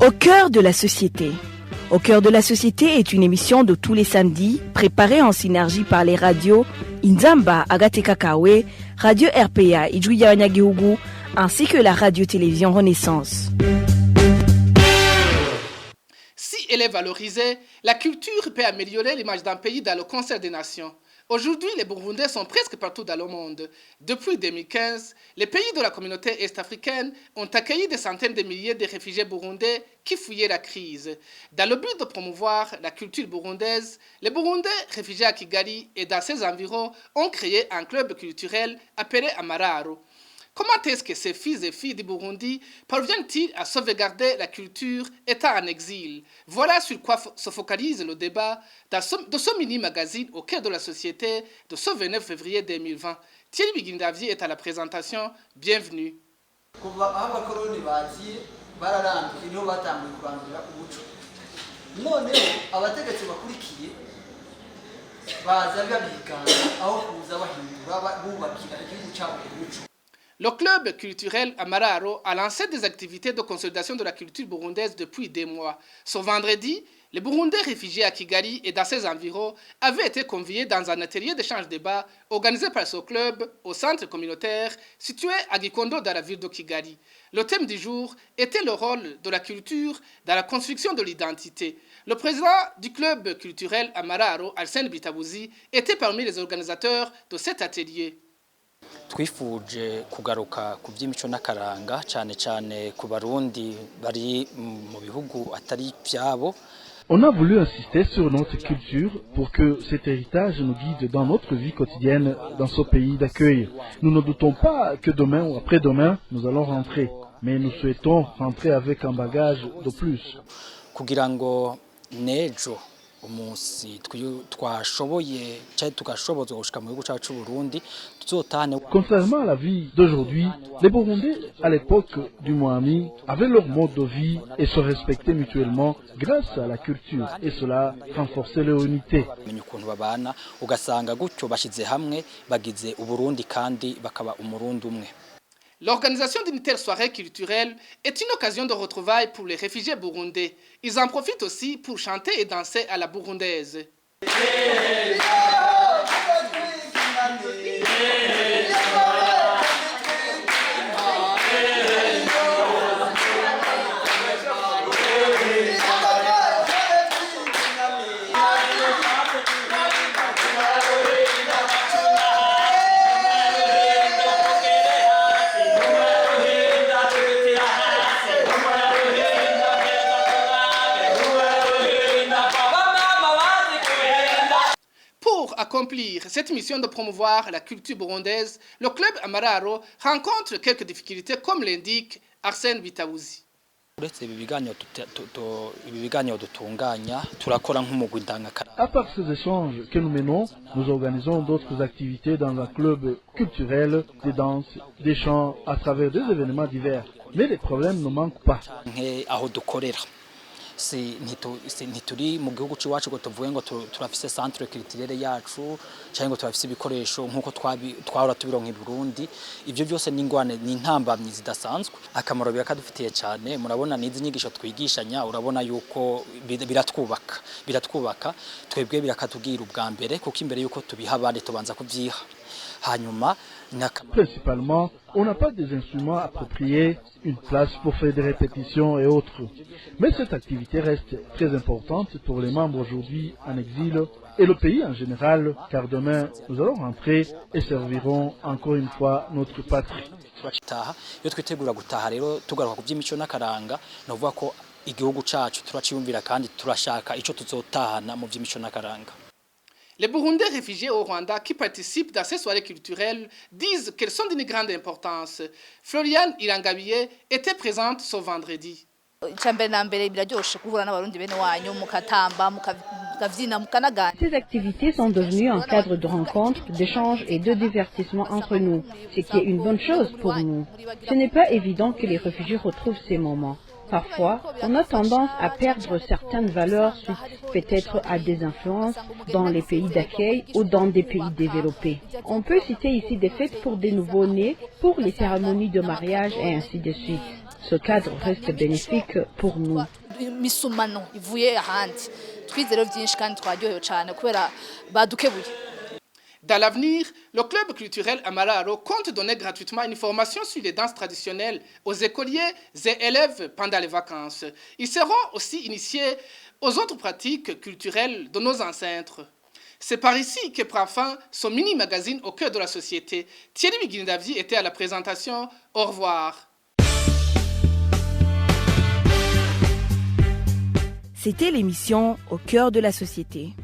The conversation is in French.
Au cœur de la société. Au cœur de la société est une émission de tous les samedis, préparée en synergie par les radios Inzamba, Agateka Kawe, Radio RPA, Ijwi Abanyagihugu, ainsi que la radio-télévision Renaissance. Si elle est valorisée, la culture peut améliorer l'image d'un pays dans le concert des nations. Aujourd'hui, les Burundais sont presque partout dans le monde. Depuis 2015, les pays de la communauté est-africaine ont accueilli des centaines de milliers de réfugiés burundais qui fuyaient la crise. Dans le but de promouvoir la culture burundaise, les Burundais réfugiés à Kigali et dans ses environs ont créé un club culturel appelé Amararo. Comment est-ce que ces fils et filles du Burundi parviennent-ils à sauvegarder la culture étant en exil? Voilà sur quoi se focalise le débat de ce mini-magazine au cœur de la société de ce 29 février 2020. Thierry Bigindavier est à la présentation. Bienvenue. Le club culturel Amararo a lancé des activités de consolidation de la culture burundaise depuis des mois. Ce vendredi, les Burundais réfugiés à Kigali et dans ses environs avaient été conviés dans un atelier d'échange-débat organisé par ce club au centre communautaire situé à Gikondo dans la ville de Kigali. Le thème du jour était le rôle de la culture dans la construction de l'identité. Le président du club culturel Amararo, Arsène Bitabouzi, était parmi les organisateurs de cet atelier. Twifuje kugaruka ku by'imico n'akaranga cyane cyane ku barundi bari mu bihugu atari byabo. On a voulu insister sur notre culture pour que cet héritage nous guide dans notre vie quotidienne dans ce pays d'accueil. Nous ne doutons pas que demain ou après-demain nous allons rentrer, mais nous souhaitons rentrer avec un bagage de plus. Kugira ngo nejo umunsi twashoboye cyane tugashoboza gushika mu gihugu cyacu Burundi tuzotane. Contrairement à la vie d'aujourd'hui, les Burundais à l'époque du Moami avaient leur mode de vie et se respectaient mutuellement grâce à la culture, et cela renforçait leur unité. Ukuntu babana ugasanga gutyo bashize hamwe bagize uburundi kandi bakaba umurundi umwe. L'organisation d'une telle soirée culturelle est une occasion de retrouvailles pour les réfugiés burundais. Ils en profitent aussi pour chanter et danser à la burundaise. Pour accomplir cette mission de promouvoir la culture burundaise, le club Amararo rencontre quelques difficultés comme l'indique Arsène Bitabouzi. À part ces échanges que nous menons, nous organisons d'autres activités dans un club culturel, des danses, des chants à travers des événements divers. Mais les problèmes ne manquent pas. ntituri mu gihugu cyacu ngo tuvuge ngo turafise centre culturelle yacu cyangwa ngo turafise ibikoresho nkuko twahora tubironka i Burundi. Ibyo byose ni ingwane ni intambamyi zidasanzwe. Akamaro birakadufitiye cyane, murabona n'izi nyigisho twigishanya, urabona yuko biratwubaka twebwe birakatubwira ubwa mbere kuko imbere yuko tubiha abandi tubanza kubyiha. Hanyuma principalement, on n'a pas des instruments appropriés, une place pour faire des répétitions et autres. Mais cette activité reste très importante pour les membres aujourd'hui en exil et le pays en général, car demain nous allons rentrer et servirons encore une fois notre patrie. Iyo twitegura gutaha rero tugaruka ku by'imico n'akaranga no vuga ko igihugu cyacu turaciyumvira kandi turashaka ico tuzotahana mu by'imico n'akaranga. Les Burundais réfugiés au Rwanda qui participent dans ces soirées culturelles disent qu'elles sont d'une grande importance. Floriane Irangabiye était présente ce vendredi. Ces activités sont devenues un cadre de rencontre, d'échange et de divertissement entre nous, ce qui est une bonne chose pour nous. Ce n'est pas évident que les réfugiés retrouvent ces moments. Parfois, on a tendance à perdre certaines valeurs suite peut-être à des influences dans les pays d'accueil ou dans des pays développés. On peut citer ici des fêtes pour des nouveaux-nés, pour les cérémonies de mariage et ainsi de suite. Ce cadre reste bénéfique pour nous. Dans l'avenir, le club culturel Amararo compte donner gratuitement une formation sur les danses traditionnelles aux écoliers et élèves pendant les vacances. Ils seront aussi initiés aux autres pratiques culturelles de nos ancêtres. C'est par ici que prend fin ce mini-magazine au cœur de la société. Thierry Biguindavdi était à la présentation. Au revoir. C'était l'émission Au cœur de la société.